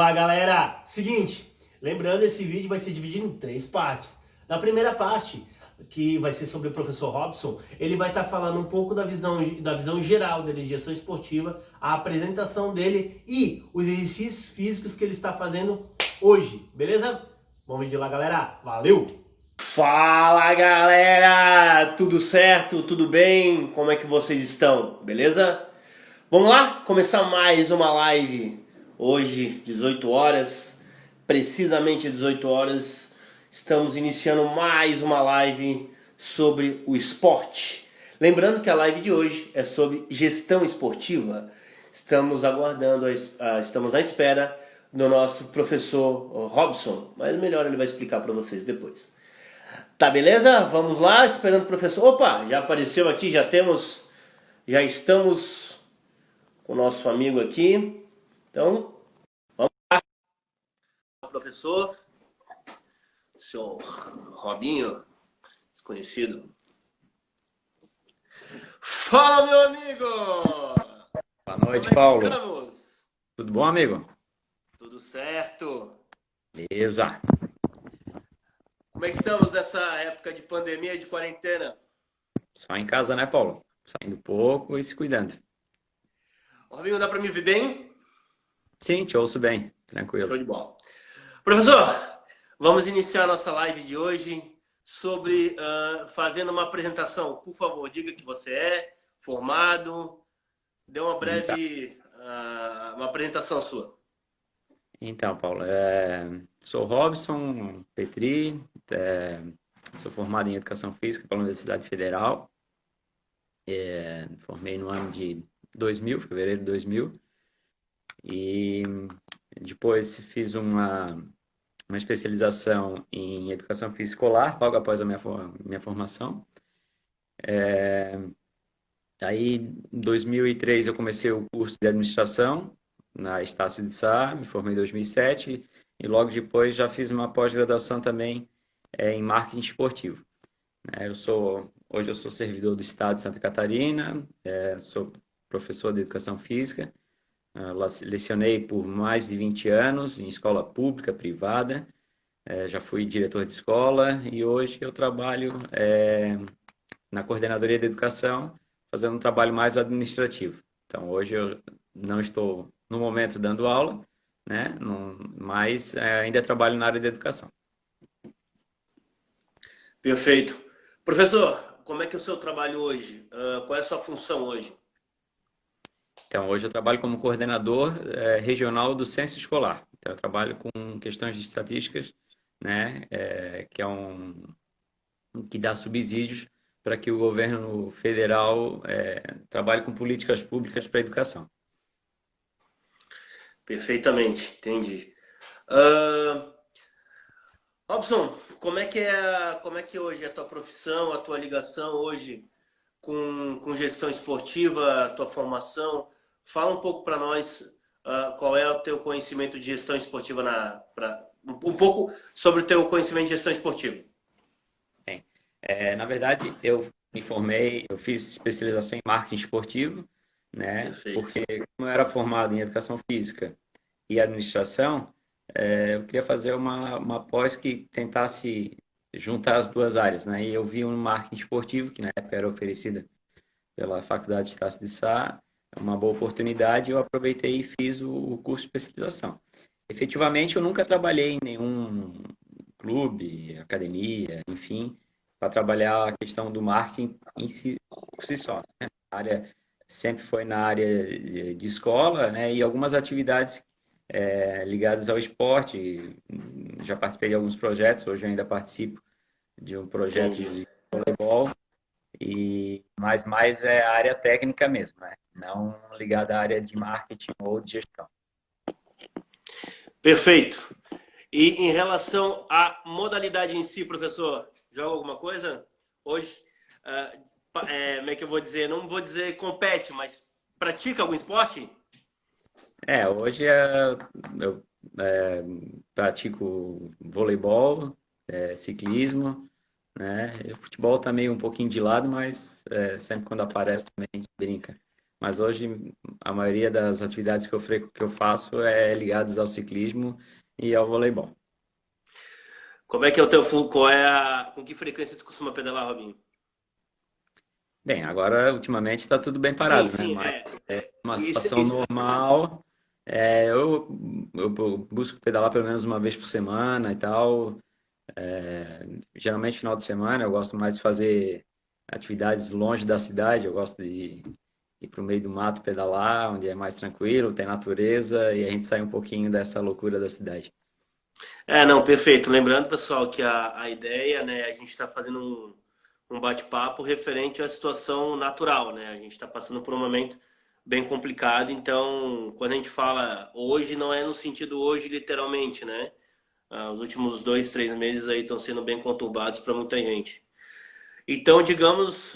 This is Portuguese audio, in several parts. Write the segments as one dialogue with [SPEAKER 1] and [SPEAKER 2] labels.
[SPEAKER 1] lá, galera! Seguinte, lembrando, esse vídeo vai ser dividido em três partes. Na primeira parte, que vai ser sobre o professor Robson, ele vai estar falando um pouco da visão geral dele de gestão esportiva, a apresentação dele e os exercícios físicos que ele está fazendo hoje, beleza? Vamos vídeo lá, galera! Valeu! Fala, galera! Tudo certo? Tudo bem? Como é que vocês estão? Beleza? Vamos lá? Começar mais uma live. Hoje, 18 horas, precisamente 18 horas, estamos iniciando mais uma live sobre o esporte. Lembrando que a live de hoje é sobre gestão esportiva. Estamos aguardando, estamos na espera do nosso professor Robson, mas melhor ele vai explicar para vocês depois. Tá, beleza? Vamos lá, esperando o professor. Opa, já apareceu aqui, já estamos com o nosso amigo aqui. Então, vamos lá, professor, senhor Robinho, desconhecido. Fala, meu amigo!
[SPEAKER 2] Boa noite,
[SPEAKER 1] Como é que
[SPEAKER 2] Paulo.
[SPEAKER 1] estamos?
[SPEAKER 2] Tudo bom, amigo?
[SPEAKER 1] Tudo certo.
[SPEAKER 2] Beleza.
[SPEAKER 1] Como é que estamos nessa época de pandemia e de quarentena?
[SPEAKER 2] Só em casa, né, Paulo? Saindo pouco e se cuidando.
[SPEAKER 1] Robinho, dá para me ver bem?
[SPEAKER 2] Sim, te ouço bem.
[SPEAKER 1] Show
[SPEAKER 2] Tranquilo.
[SPEAKER 1] de bola. Professor, vamos iniciar a nossa live de hoje sobre fazendo uma apresentação. Por favor, diga que você é formado, dê uma
[SPEAKER 2] Então,
[SPEAKER 1] breve uma apresentação sua.
[SPEAKER 2] então, Paulo, sou Robson Petri, sou formado em Educação Física pela Universidade Federal. Formei no ano de 2000, fevereiro de 2000. E depois fiz uma especialização em Educação Física Escolar, logo após a minha formação. Aí, em 2003, eu comecei o curso de administração na Estácio de Sá, me formei em 2007 e logo depois já fiz uma pós-graduação também em marketing esportivo. Hoje eu sou servidor do Estado de Santa Catarina, sou professor de Educação Física, lecionei por mais de 20 anos em escola pública, privada, já fui diretor de escola e hoje eu trabalho na Coordenadoria de Educação, fazendo um trabalho mais administrativo. Então, hoje eu não estou, no momento, dando aula, né? Mas ainda trabalho na área de educação.
[SPEAKER 1] Perfeito. Professor, como é que é o seu trabalho hoje? Qual é a sua função hoje?
[SPEAKER 2] Então, hoje eu trabalho como coordenador regional do censo escolar. Então, eu trabalho com questões de estatísticas, né? Que dá subsídios para que o governo federal trabalhe com políticas públicas para a educação.
[SPEAKER 1] Perfeitamente, entendi. Ah, Robson, como é que hoje é a tua profissão, a tua ligação hoje com gestão esportiva, a tua formação? Fala um pouco para nós, qual é o teu conhecimento de gestão esportiva um pouco sobre o teu conhecimento de gestão esportiva.
[SPEAKER 2] Bem, na verdade, eu me formei, eu fiz especialização em marketing esportivo, né?
[SPEAKER 1] Perfeito.
[SPEAKER 2] Porque como eu era formado em educação física e administração, eu queria fazer uma pós que tentasse juntar as duas áreas, né? E eu vi um marketing esportivo, que na época era oferecida pela Faculdade de Estácio de Sá, uma boa oportunidade, eu aproveitei e fiz o curso de especialização. Efetivamente, eu nunca trabalhei em nenhum clube, academia, enfim, para trabalhar a questão do marketing em si, por si só, né? A área sempre foi na área de escola, né? E algumas atividades ligadas ao esporte. Já participei de alguns projetos, hoje eu ainda participo de um projeto
[SPEAKER 1] Entendi.
[SPEAKER 2] de voleibol, mas mais é a área técnica mesmo, né? Não ligada à área de marketing ou de gestão.
[SPEAKER 1] Perfeito. E em relação à modalidade em si, professor, joga alguma coisa hoje? Como é que eu vou dizer? Não vou dizer compete, mas pratica algum esporte?
[SPEAKER 2] Hoje eu pratico voleibol, ciclismo, né? E o futebol tá meio um pouquinho de lado, mas sempre quando aparece também a gente brinca mas hoje a maioria das atividades que eu faço é ligadas ao ciclismo e ao voleibol.
[SPEAKER 1] Como é que é o teu qual é com que frequência tu costuma pedalar, Robinho?
[SPEAKER 2] Bem, agora ultimamente está tudo bem
[SPEAKER 1] Sim,
[SPEAKER 2] parado, né?
[SPEAKER 1] sim,
[SPEAKER 2] Mas uma
[SPEAKER 1] isso,
[SPEAKER 2] situação
[SPEAKER 1] isso.
[SPEAKER 2] normal, eu busco pedalar pelo menos uma vez por semana e tal. Geralmente final de semana eu gosto mais de fazer atividades longe da cidade, eu gosto de ir para o meio do mato pedalar, onde é mais tranquilo, tem natureza e a gente sai um pouquinho dessa loucura da cidade.
[SPEAKER 1] Não, perfeito. Lembrando, pessoal, que a ideia, né, a gente está fazendo um bate-papo referente à situação natural, né? A gente está passando por um momento bem complicado, então, quando a gente fala hoje, não é no sentido hoje, literalmente, né? Os últimos 2, 3 meses aí estão sendo bem conturbados para muita gente. Então, digamos,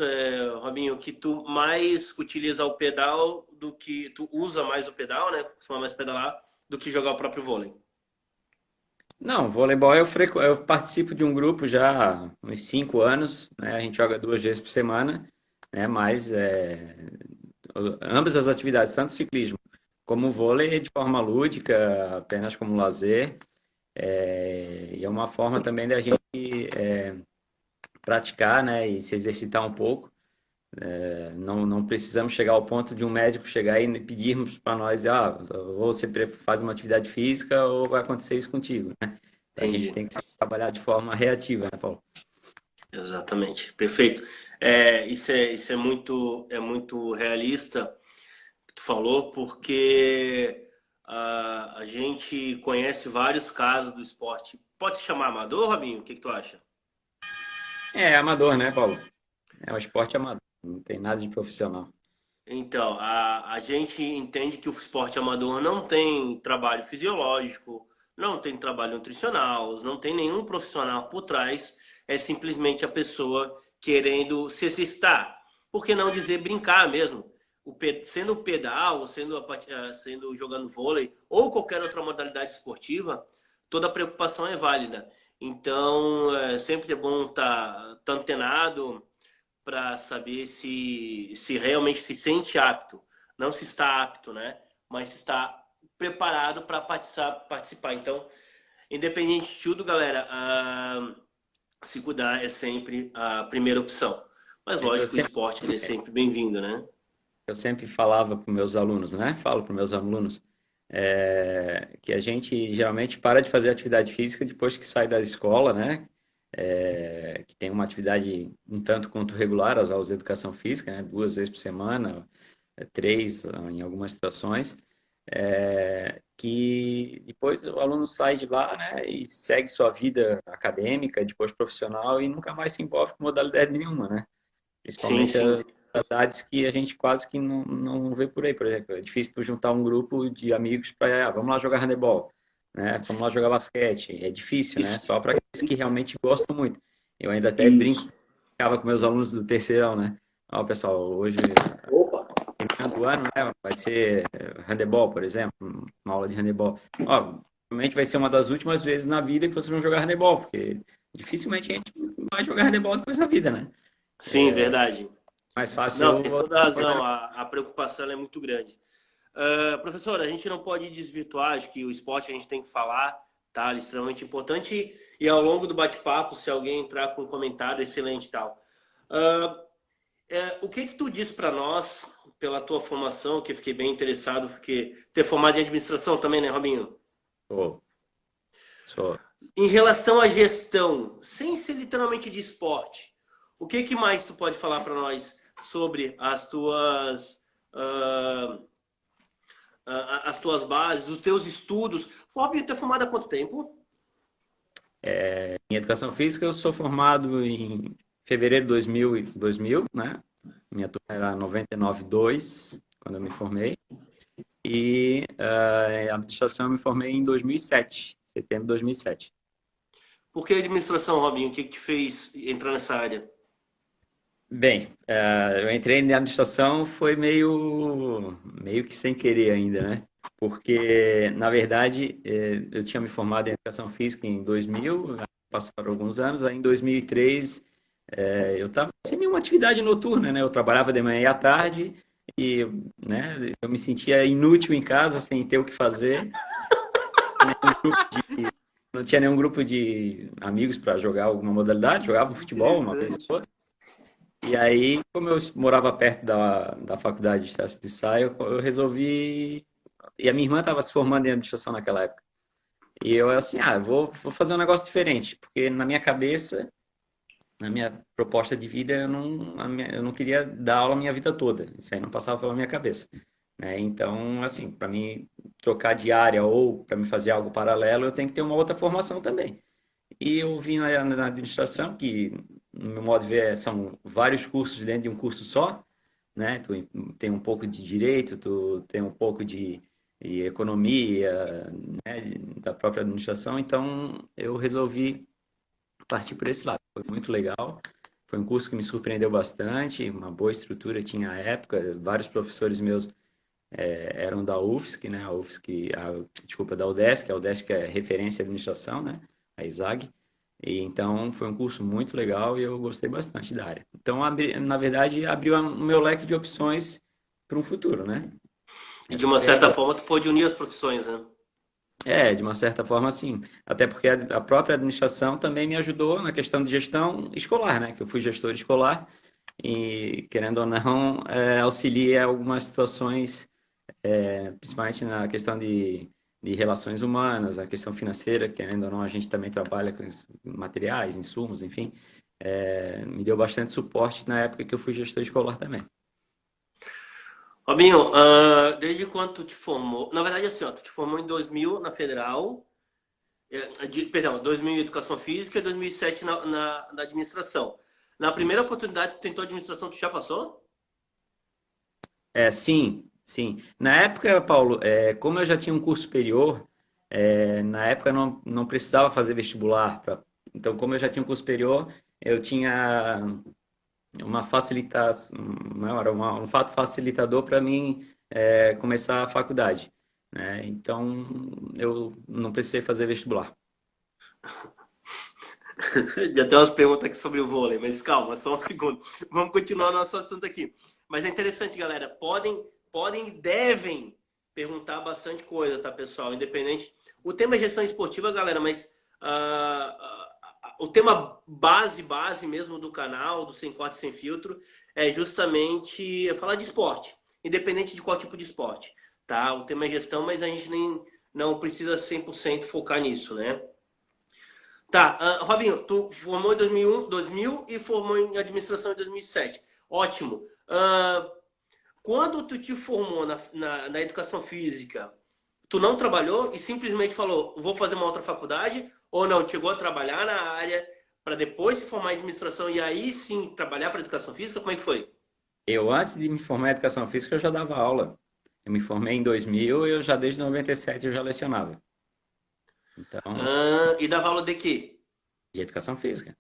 [SPEAKER 1] Robinho, que tu mais utiliza o pedal do que tu usa mais o pedal, né? Costuma mais pedalar do que jogar o próprio vôlei.
[SPEAKER 2] Não, voleibol eu participo de um grupo já há uns 5 anos, né? A gente joga 2 vezes por semana, né? Mas ambas as atividades, tanto ciclismo como vôlei, de forma lúdica, apenas como lazer. E é uma forma também da gente praticar, né? E se exercitar um pouco. Não precisamos chegar ao ponto de um médico chegar e pedirmos para nós, ou você faz uma atividade física ou vai acontecer isso contigo, né? A gente
[SPEAKER 1] Entendi.
[SPEAKER 2] tem que trabalhar de forma reativa, né, Paulo?
[SPEAKER 1] Exatamente. Perfeito. Isso é muito realista que tu falou, porque a gente conhece vários casos do esporte. Pode se chamar amador, Robinho? O que que tu acha?
[SPEAKER 2] É amador, né, Paulo? É um esporte amador, não tem nada de profissional.
[SPEAKER 1] Então, a gente entende que o esporte amador não tem trabalho fisiológico, não tem trabalho nutricional, não tem nenhum profissional por trás, é simplesmente a pessoa querendo se exercitar. Por que não dizer brincar mesmo? Sendo pedal, sendo jogando vôlei ou qualquer outra modalidade esportiva, toda preocupação é válida. Então, sempre é bom estar antenado para saber se realmente se sente apto. Não se está apto, né? Mas se está preparado para participar. Então, independente de tudo, galera, se cuidar é sempre a primeira opção. Mas
[SPEAKER 2] Eu
[SPEAKER 1] lógico, o
[SPEAKER 2] sempre,
[SPEAKER 1] esporte ele é sempre bem-vindo, né?
[SPEAKER 2] eu sempre falava para os meus alunos, né? Falo para os meus alunos que a gente geralmente para de fazer atividade física depois que sai da escola, né? Que tem uma atividade um tanto quanto regular, as aulas de educação física, né? 2 vezes por semana, três em algumas situações, que depois o aluno sai de lá, né? E segue sua vida acadêmica, depois profissional e nunca mais se envolve com modalidade nenhuma, né?
[SPEAKER 1] Sim,
[SPEAKER 2] Principalmente
[SPEAKER 1] sim.
[SPEAKER 2] as atividades que a gente quase que não vê por aí. Por exemplo, é difícil tu juntar um grupo de amigos para, vamos lá jogar handebol, né? Vamos lá jogar basquete. É difícil, né?
[SPEAKER 1] Isso.
[SPEAKER 2] Só para aqueles que realmente gostam muito. Eu ainda até
[SPEAKER 1] Isso.
[SPEAKER 2] brinco, ficava com meus alunos do terceirão, né? Ó, pessoal, hoje,
[SPEAKER 1] Opa.
[SPEAKER 2] terminando o ano, né? Vai ser handebol, por exemplo, uma aula de handebol. Ó, provavelmente vai ser uma das últimas vezes na vida que vocês vão jogar handebol, porque dificilmente a gente vai jogar handebol depois da vida, né?
[SPEAKER 1] Sim, verdade.
[SPEAKER 2] Mais fácil
[SPEAKER 1] Não,
[SPEAKER 2] eu
[SPEAKER 1] tem
[SPEAKER 2] voltar
[SPEAKER 1] toda a
[SPEAKER 2] a jogar.
[SPEAKER 1] razão. A preocupação é muito grande. Professor, a gente não pode desvirtuar, acho que o esporte a gente tem que falar, tá? Ele é extremamente importante e ao longo do bate-papo, se alguém entrar com um comentário, excelente e tal. Ah, o que que tu diz para nós, pela tua formação, que eu fiquei bem interessado, porque ter formado em administração também, né, Robinho?
[SPEAKER 2] Sou, sou.
[SPEAKER 1] Em relação à gestão, sem ser literalmente de esporte, o que que mais tu pode falar para nós sobre ah, as tuas bases, os teus estudos? Robinho, tu é formado há quanto tempo?
[SPEAKER 2] Em educação física, eu sou formado em fevereiro de 2000, né? Minha turma era 99-2, quando eu me formei. E em administração eu me formei em 2007, setembro de 2007.
[SPEAKER 1] Por que administração, Robinho? O que que te fez entrar nessa área?
[SPEAKER 2] Bem, eu entrei na administração foi meio que sem querer ainda, né? Porque, na verdade, eu tinha me formado em educação física em 2000, passaram alguns anos, aí em 2003 eu estava sem nenhuma atividade noturna, né? Eu trabalhava de manhã e à tarde, e, né, eu me sentia inútil em casa, sem ter o que fazer. Não tinha nenhum grupo de amigos para jogar alguma modalidade, jogava futebol uma vez
[SPEAKER 1] Interessante.
[SPEAKER 2] ou outra. E aí, como eu morava perto da faculdade de Estácio de Sá, eu resolvi. E a minha irmã estava se formando em administração naquela época. E eu assim, vou fazer um negócio diferente, porque na minha cabeça, na minha proposta de vida, eu não queria dar aula a minha vida toda. Isso aí não passava pela minha cabeça. Né? Então, assim, para mim trocar de área ou para me fazer algo paralelo, eu tenho que ter uma outra formação também. E eu vi na administração que, no meu modo de ver, são vários cursos dentro de um curso só, né? Tu tem um pouco de direito, tu tem um pouco de economia, né? Da própria administração. Então, eu resolvi partir por esse lado. Foi muito legal. Foi um curso que me surpreendeu bastante, uma boa estrutura tinha à época. Vários professores meus eram da UFSC, né? Desculpa, da UDESC, a UDESC é referência em administração, né? A ISAG. E então foi um curso muito legal e eu gostei bastante da área. Então, na verdade, abriu o meu leque de opções para um futuro, né?
[SPEAKER 1] E de
[SPEAKER 2] Essa
[SPEAKER 1] uma
[SPEAKER 2] foi a
[SPEAKER 1] certa
[SPEAKER 2] ideia.
[SPEAKER 1] forma, tu pôde unir as profissões, né?
[SPEAKER 2] De uma certa forma, sim. Até porque a própria administração também me ajudou na questão de gestão escolar, né? Que eu fui gestor escolar e, querendo ou não, auxilia em algumas situações, principalmente na questão de relações humanas, na questão financeira, querendo ou não, a gente também trabalha com materiais, insumos, enfim. Me deu bastante suporte na época que eu fui gestor escolar também.
[SPEAKER 1] Robinho, desde quando tu te formou? Na verdade, assim, ó, tu te formou em 2000 na Federal, perdão, 2000 em Educação Física e 2007 na administração. Na primeira
[SPEAKER 2] Isso.
[SPEAKER 1] oportunidade que tu tentou administração, tu já passou?
[SPEAKER 2] Sim, sim. Na época, Paulo, como eu já tinha um curso superior, na época não precisava fazer vestibular. Então, como eu já tinha um curso superior, eu tinha uma facilitação, não, era um fato facilitador para mim começar a faculdade, né? Então, eu não precisei fazer vestibular.
[SPEAKER 1] Já tem umas perguntas aqui sobre o vôlei, mas calma, só um segundo. Vamos continuar nosso assunto aqui. Mas é interessante, galera. Podem e devem perguntar bastante coisa, tá, pessoal? Independente. O tema é gestão esportiva, galera, mas o tema base mesmo do canal, do Sem Corte Sem Filtro, é justamente falar de esporte, independente de qual tipo de esporte, tá? O tema é gestão, mas a gente nem não precisa 100% focar nisso, né? Tá, Robinho, tu formou em 2000 e formou em administração em 2007. Ótimo. Quando tu te formou na educação física, tu não trabalhou e simplesmente falou, vou fazer uma outra faculdade? Ou não, chegou a trabalhar na área para depois se formar em administração e aí sim trabalhar para educação física? Como é que foi?
[SPEAKER 2] Eu, antes de me formar em educação física, eu já dava aula. Eu me formei em 2000 e eu já desde 97 eu já lecionava. Então,
[SPEAKER 1] E dava aula de quê?
[SPEAKER 2] de educação física.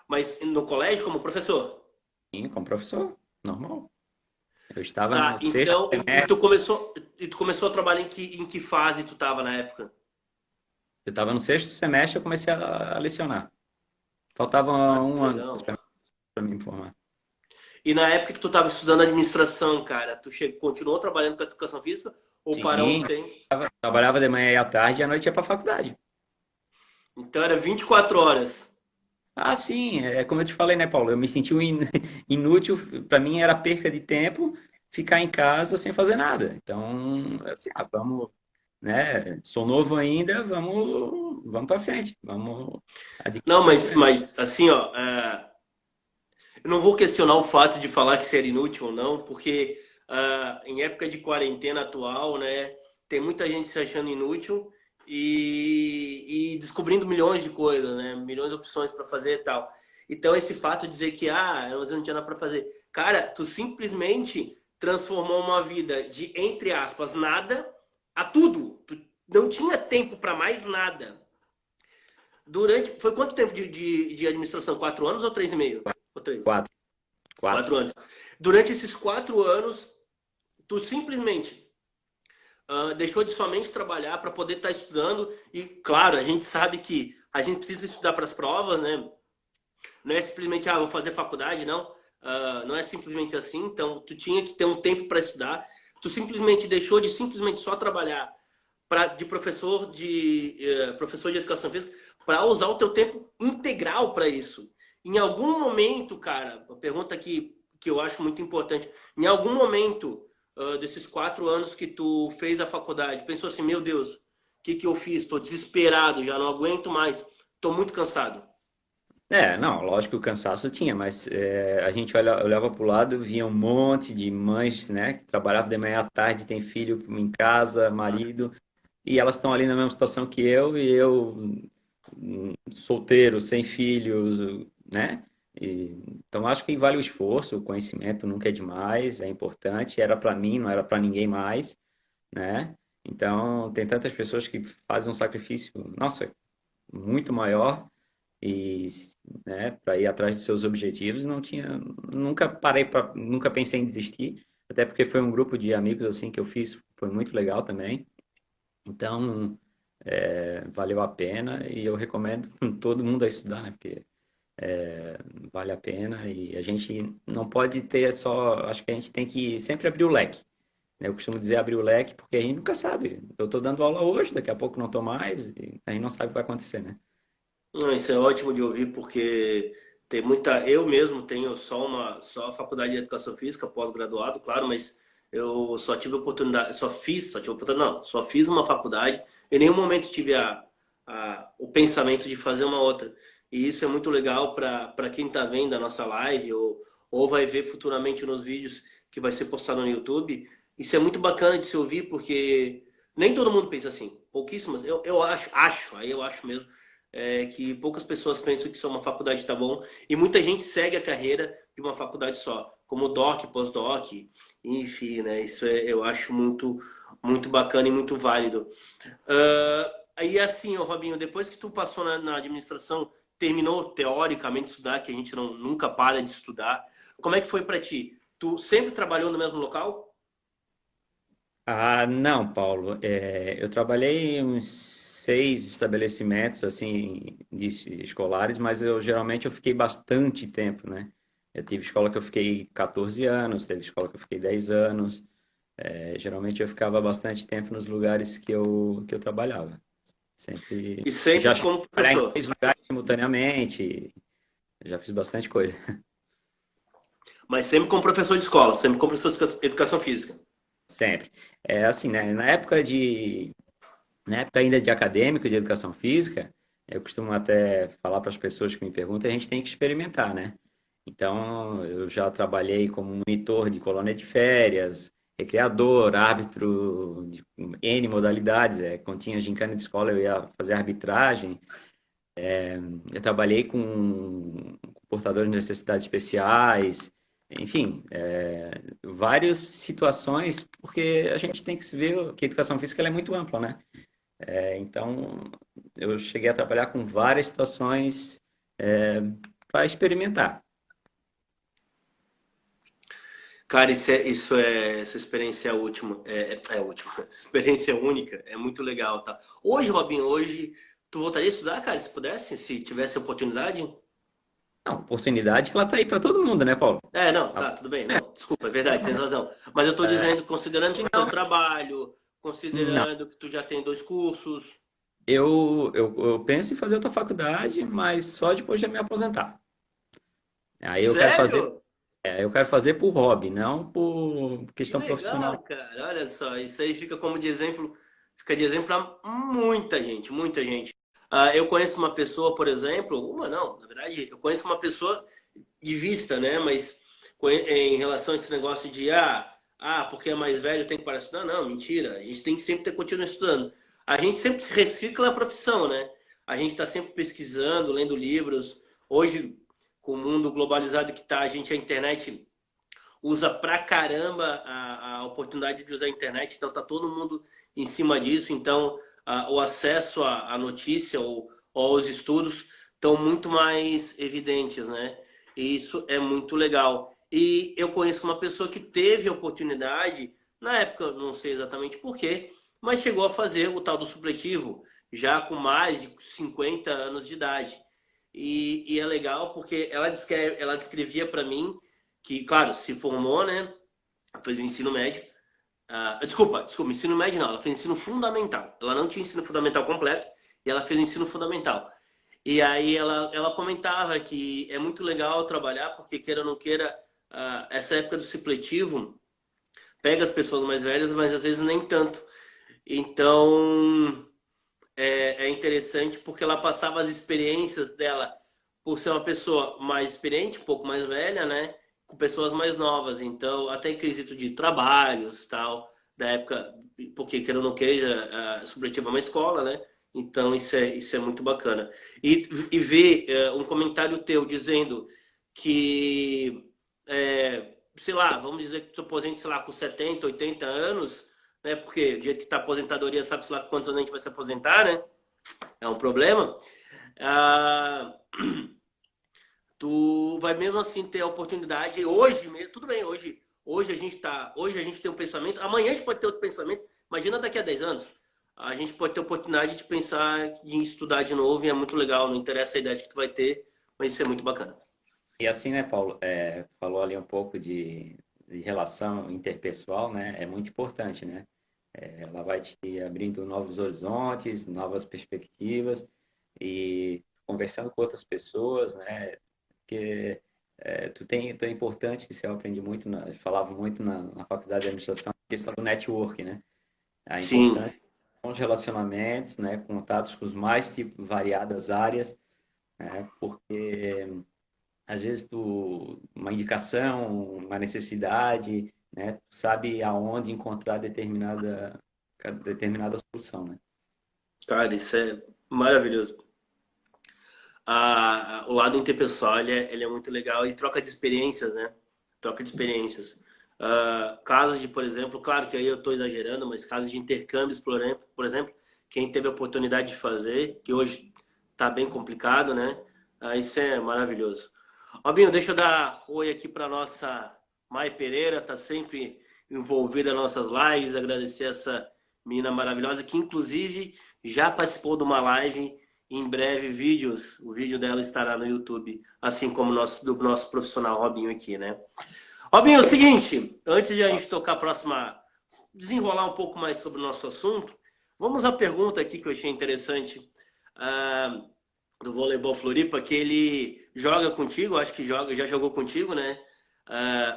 [SPEAKER 1] Mas no colégio como professor?
[SPEAKER 2] Sim, como professor, normal. Eu estava
[SPEAKER 1] Tá,
[SPEAKER 2] no sexto
[SPEAKER 1] então,
[SPEAKER 2] semestre,
[SPEAKER 1] e tu começou a trabalhar em que fase tu tava na época?
[SPEAKER 2] eu estava no sexto semestre, eu comecei a lecionar. Faltava
[SPEAKER 1] Ah, que
[SPEAKER 2] um ano
[SPEAKER 1] legal.
[SPEAKER 2] para me formar.
[SPEAKER 1] E na época que tu estava estudando administração, cara, continuou trabalhando com a educação física ou parou um
[SPEAKER 2] Sim,
[SPEAKER 1] tempo?
[SPEAKER 2] trabalhava de manhã e à tarde e à noite ia para a faculdade.
[SPEAKER 1] Então era 24 horas.
[SPEAKER 2] Ah, sim, como eu te falei, né, Paulo? Eu me senti inútil, para mim era perca de tempo ficar em casa sem fazer nada. Então, assim, vamos, né? Sou novo ainda, vamos para frente, vamos adquirir
[SPEAKER 1] Não,
[SPEAKER 2] conhecimento.
[SPEAKER 1] mas assim, ó, eu não vou questionar o fato de falar que ser inútil ou não, porque em época de quarentena atual, né, tem muita gente se achando inútil e descobrindo milhões de coisas, né, milhões de opções para fazer e tal. Então esse fato de dizer que mas eu não tinha nada para fazer, cara, tu simplesmente transformou uma vida de entre aspas nada a tudo. Tu não tinha tempo para mais nada. Foi quanto tempo de administração? 4 anos ou 3,5? Ou 3?
[SPEAKER 2] Quatro, quatro.
[SPEAKER 1] 4 anos. Durante esses 4 anos, tu simplesmente deixou de somente trabalhar para poder estar estudando. E, claro, a gente sabe que a gente precisa estudar para as provas, né? Não é simplesmente, vou fazer faculdade, não. não é simplesmente assim. Então, tu tinha que ter um tempo para estudar. Tu simplesmente deixou de simplesmente só trabalhar de professor de educação física para usar o teu tempo integral para isso. Em algum momento, cara, uma pergunta que eu acho muito importante. Em algum momento desses 4 anos que tu fez a faculdade, pensou assim, meu Deus, o que eu fiz? Estou desesperado, já não aguento mais, estou muito cansado.
[SPEAKER 2] Não, lógico que o cansaço tinha, mas a gente olhava para o lado, via um monte de mães, né, que trabalhavam de manhã à tarde, tem filho em casa, marido, e elas estão ali na mesma situação que eu, e eu solteiro, sem filhos, né? Então acho que vale o esforço, o conhecimento nunca é demais, é importante, era para mim, não era para ninguém mais, né? Então tem tantas pessoas que fazem um sacrifício, nossa, muito maior e, né, para ir atrás dos seus objetivos, não tinha, nunca pensei em desistir, até porque foi um grupo de amigos assim que eu fiz, foi muito legal também. Então, valeu a pena e eu recomendo todo mundo a estudar, né? Porque vale a pena e a gente não pode ter só. Acho que a gente tem que sempre abrir o leque, né? Eu costumo dizer abrir o leque porque a gente nunca sabe. Eu estou dando aula hoje, daqui a pouco não estou mais e a gente não sabe o que vai acontecer, né?
[SPEAKER 1] Não, isso é ótimo de ouvir porque tem muita. Eu mesmo tenho só a faculdade de educação física, pós-graduado, claro, mas eu só tive oportunidade, só tive oportunidade, não, só fiz uma faculdade. Em nenhum momento tive o pensamento de fazer uma outra. E isso é muito legal para quem está vendo a nossa live ou vai ver futuramente nos vídeos que vai ser postado no YouTube. Isso é muito bacana de se ouvir porque nem todo mundo pensa assim. Pouquíssimas, eu aí eu acho mesmo que poucas pessoas pensam que só uma faculdade está bom e muita gente segue a carreira de uma faculdade só, como doc, pós-doc, enfim, né? Isso eu acho muito bacana e muito válido. Aí assim, ô Robinho, depois que tu passou na administração, terminou teoricamente de estudar, que a gente nunca para de estudar. Como é que foi para ti? Tu sempre trabalhou no mesmo local?
[SPEAKER 2] Ah, não, Paulo. Eu trabalhei em uns 6 estabelecimentos assim escolares, mas eu fiquei bastante tempo, né? Eu tive escola que eu fiquei 14 anos, teve escola que eu fiquei 10 anos. Geralmente eu ficava bastante tempo nos lugares que eu trabalhava. Sempre
[SPEAKER 1] E
[SPEAKER 2] já
[SPEAKER 1] sempre
[SPEAKER 2] cheguei
[SPEAKER 1] como
[SPEAKER 2] a trabalhar em
[SPEAKER 1] professor?
[SPEAKER 2] 3 lugares simultaneamente. Já fiz bastante coisa.
[SPEAKER 1] Mas sempre como professor de escola, sempre como professor de educação física.
[SPEAKER 2] Sempre. É assim, né? Na época ainda de acadêmico, de educação física, eu costumo até falar para as pessoas que me perguntam, a gente tem que experimentar, né? Então, eu já trabalhei como monitor de colônia de férias, recreador, árbitro de N modalidades. Quando tinha gincana de escola, eu ia fazer arbitragem. Eu trabalhei com portadores de necessidades especiais, enfim, várias situações, porque a gente tem que se ver que a educação física ela é muito ampla, né? Então, eu cheguei a trabalhar com várias situações para experimentar.
[SPEAKER 1] Cara, essa experiência é última, é última, essa experiência única, é muito legal, tá? Hoje, Robin, hoje, tu voltaria a estudar, cara, se pudesse, se tivesse oportunidade?
[SPEAKER 2] A oportunidade ela está aí para todo mundo, né, Paulo?
[SPEAKER 1] Não, tá, tudo bem, não, desculpa, é verdade, tens razão. Mas eu tô dizendo, considerando o teu trabalho,
[SPEAKER 2] Não,
[SPEAKER 1] considerando que tu já tem 2 cursos.
[SPEAKER 2] eu penso em fazer outra faculdade, mas só depois de me aposentar. Aí eu quero fazer,
[SPEAKER 1] Sério?
[SPEAKER 2] eu quero fazer por hobby, não por
[SPEAKER 1] Que
[SPEAKER 2] questão profissional.
[SPEAKER 1] legal, cara, olha só, isso aí fica como de exemplo, fica de exemplo para muita gente, muita gente. Eu conheço uma pessoa, por exemplo, uma não, na verdade, eu conheço uma pessoa de vista, né? Mas em relação a esse negócio de porque é mais velho tem que parar de estudar, não, mentira. A gente tem que sempre ter continuar estudando. A gente sempre se recicla na profissão, né? A gente está sempre pesquisando, lendo livros. Hoje, com o mundo globalizado que tá, a internet usa pra caramba a oportunidade de usar a internet, então tá todo mundo em cima disso, então o acesso à notícia ou aos estudos estão muito mais evidentes, né? E isso é muito legal. E eu conheço uma pessoa que teve a oportunidade, na época, não sei exatamente por quê, mas chegou a fazer o tal do supletivo, já com mais de 50 anos de idade. E é legal porque ela descrevia para mim que, claro, se formou, né? Fez o ensino médio. Desculpa, ensino médio não, ela fez ensino fundamental. Ela não tinha ensino fundamental completo e ela fez ensino fundamental. E aí ela comentava que é muito legal trabalhar, porque queira ou não queira, essa época do supletivo pega as pessoas mais velhas, mas às vezes nem tanto. Então é interessante porque ela passava as experiências dela por ser uma pessoa mais experiente, um pouco mais velha, né? Com pessoas mais novas. Então, até em quesito de trabalhos, tal, da época, porque queira ou não queira, a Supletivo é uma escola, né? Então, isso é muito bacana. E ver um comentário teu dizendo que, sei lá, vamos dizer que tu aposente, sei lá, com 70, 80 anos, né? Porque do jeito que tá a aposentadoria, sabe-se lá quantos anos a gente vai se aposentar, né? É um problema. Ah, tu vai mesmo assim ter a oportunidade. Hoje mesmo, tudo bem, hoje a gente tem um pensamento, amanhã a gente pode ter outro pensamento. Imagina daqui a 10 anos. A gente pode ter a oportunidade de pensar em estudar de novo e é muito legal, não interessa a idade que tu vai ter, mas isso é muito bacana.
[SPEAKER 2] E assim, né, Paulo, falou ali um pouco de relação interpessoal, né? É muito importante, né? Ela vai te abrindo novos horizontes, novas perspectivas e conversando com outras pessoas, né? Porque é importante, isso eu aprendi muito, falava muito na faculdade de administração, a questão do network, né? A
[SPEAKER 1] Sim,
[SPEAKER 2] importância dos relacionamentos, né? Contatos com os mais variadas áreas, né? Porque às vezes uma indicação, uma necessidade, né? Tu sabe aonde encontrar determinada solução, né?
[SPEAKER 1] cara, isso é maravilhoso. O lado interpessoal ele é muito legal e troca de experiências, né? Troca de experiências. Casos de, por exemplo, claro que aí eu estou exagerando, mas casos de intercâmbios, por exemplo, quem teve a oportunidade de fazer, que hoje está bem complicado, né? Isso é maravilhoso. Robinho, deixa eu dar oi aqui para nossa Mai Pereira, tá sempre envolvida nas nossas lives, agradecer essa menina maravilhosa que inclusive já participou de uma live. Em breve, o vídeo dela estará no YouTube, assim como do nosso profissional Robinho aqui, né? Robinho, é o seguinte, antes de a gente tocar a próxima, desenrolar um pouco mais sobre o nosso assunto, vamos à pergunta aqui que eu achei interessante do Voleibol Floripa, que ele joga contigo, acho que já jogou contigo, né?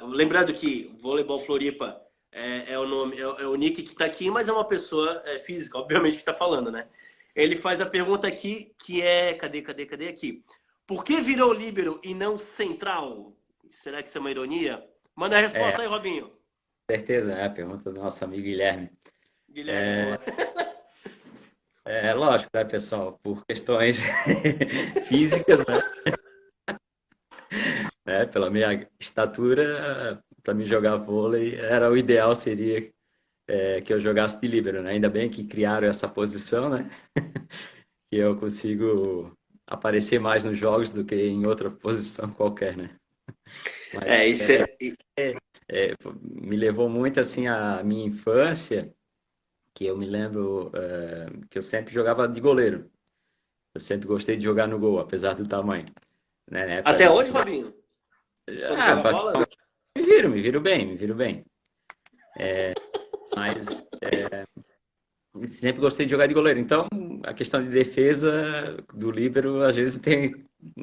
[SPEAKER 1] Lembrando que Voleibol Floripa é o nome, é o nick que está aqui, mas é uma pessoa física, obviamente, que está falando, né? Ele faz a pergunta aqui, que é. Cadê aqui? Por que virou líbero e não central? Será que isso é uma ironia? Manda a
[SPEAKER 2] É,
[SPEAKER 1] resposta aí, Robinho.
[SPEAKER 2] certeza, né? A pergunta do nosso amigo Guilherme.
[SPEAKER 1] Guilherme, boa.
[SPEAKER 2] É lógico, né, pessoal? Por questões físicas, né? Pela minha estatura, para mim jogar vôlei, o ideal seria que eu jogasse de líbero, né? Ainda bem que criaram essa posição, né? Que eu consigo aparecer mais nos jogos do que em outra posição qualquer, né? Mas
[SPEAKER 1] Isso é.
[SPEAKER 2] me levou muito assim a minha infância, que eu me lembro que eu sempre jogava de goleiro. Eu sempre gostei de jogar no gol, apesar do tamanho. Né? Na época a
[SPEAKER 1] Até
[SPEAKER 2] gente
[SPEAKER 1] hoje, Robinho? Quando
[SPEAKER 2] ah,
[SPEAKER 1] joga bola?
[SPEAKER 2] me viro bem. Mas sempre gostei de jogar de goleiro. Então, a questão de defesa do líbero, às vezes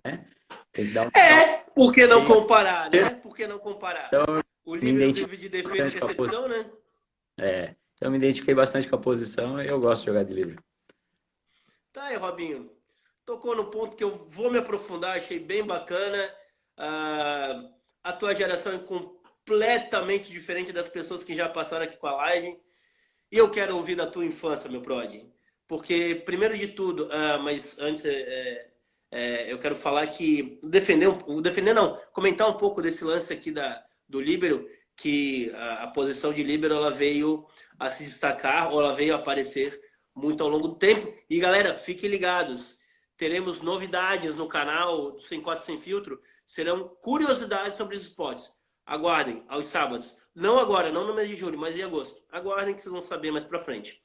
[SPEAKER 2] né? Tem que dar um
[SPEAKER 1] Por que não
[SPEAKER 2] salto.
[SPEAKER 1] comparar, né? Por que não comparar? O
[SPEAKER 2] Me
[SPEAKER 1] líbero
[SPEAKER 2] identifiquei
[SPEAKER 1] vive de defesa e
[SPEAKER 2] bastante com a
[SPEAKER 1] recepção,
[SPEAKER 2] posição.
[SPEAKER 1] né?
[SPEAKER 2] Eu me identifiquei bastante com a posição e eu gosto de jogar de líbero.
[SPEAKER 1] Tá aí, Robinho. Tocou no ponto que eu vou me aprofundar, achei bem bacana. Ah, a tua geração é completamente diferente das pessoas que já passaram aqui com a live. E eu quero ouvir da tua infância, meu Prod. Porque, primeiro de tudo, mas antes eu quero falar que defender não, comentar um pouco desse lance aqui do líbero, que a posição de líbero ela veio a se destacar, ou ela veio a aparecer muito ao longo do tempo. E galera, fiquem ligados. Teremos novidades no canal do Sem Corte Sem Filtro. Serão curiosidades sobre os esportes. Aguardem, aos sábados. Não agora, não no mês de julho, mas em agosto. Aguardem que vocês vão saber mais pra frente.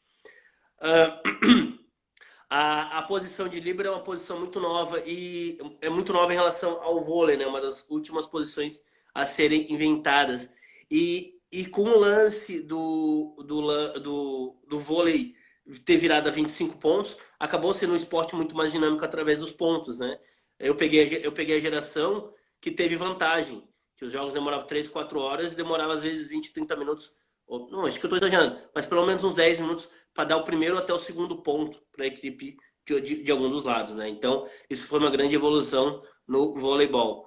[SPEAKER 1] A posição de líbero é uma posição muito nova e é muito nova em relação ao vôlei, né? Uma das últimas posições a serem inventadas. E com o lance do vôlei ter virado a 25 pontos, acabou sendo um esporte muito mais dinâmico através dos pontos, né? Eu peguei a geração que teve vantagem, que os jogos demoravam 3, 4 horas e demorava às vezes 20, 30 minutos. Ou, não, acho que eu estou exagerando, mas pelo menos uns 10 minutos para dar o primeiro até o segundo ponto para a equipe de algum dos lados, né? Então, isso foi uma grande evolução no voleibol.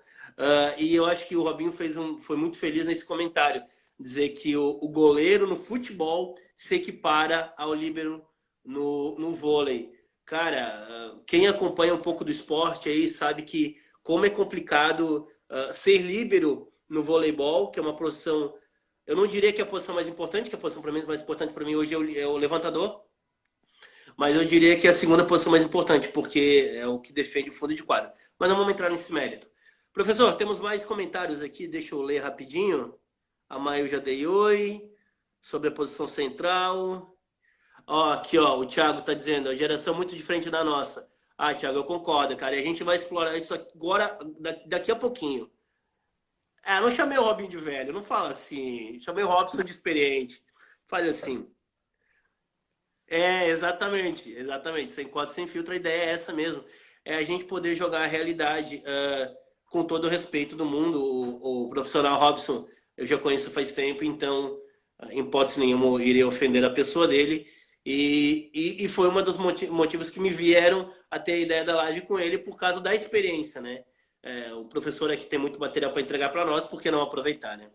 [SPEAKER 1] E eu acho que o Robinho foi muito feliz nesse comentário, dizer que o goleiro no futebol se equipara ao líbero no vôlei. Cara, quem acompanha um pouco do esporte aí sabe que como é complicado ser líbero no voleibol, que é uma posição, eu não diria que é a posição mais importante, que a posição para mim mais importante para mim hoje é o levantador, mas eu diria que é a segunda posição mais importante, porque é o que defende o fundo de quadra. Mas não vamos entrar nesse mérito. Professor, temos mais comentários aqui, deixa eu ler rapidinho. A Maio já dei oi. Sobre a posição central. Ó, aqui, ó, o Thiago tá dizendo, a geração muito diferente da nossa. Ah, Thiago, eu concordo, cara. E a gente vai explorar isso agora, daqui a pouquinho. Não chamei o Robinho de velho, não fala assim. Chamei o Robson de experiente. Faz assim. Exatamente, exatamente. Sem quadro, sem filtro, a ideia é essa mesmo. É a gente poder jogar a realidade com todo o respeito do mundo. O profissional Robson eu já conheço faz tempo, então, em hipótese nenhuma, eu iria ofender a pessoa dele. E foi um dos motivos que me vieram a ter a ideia da live com ele, por causa da experiência, né? O professor aqui tem muito material para entregar para nós, por que não aproveitar, né?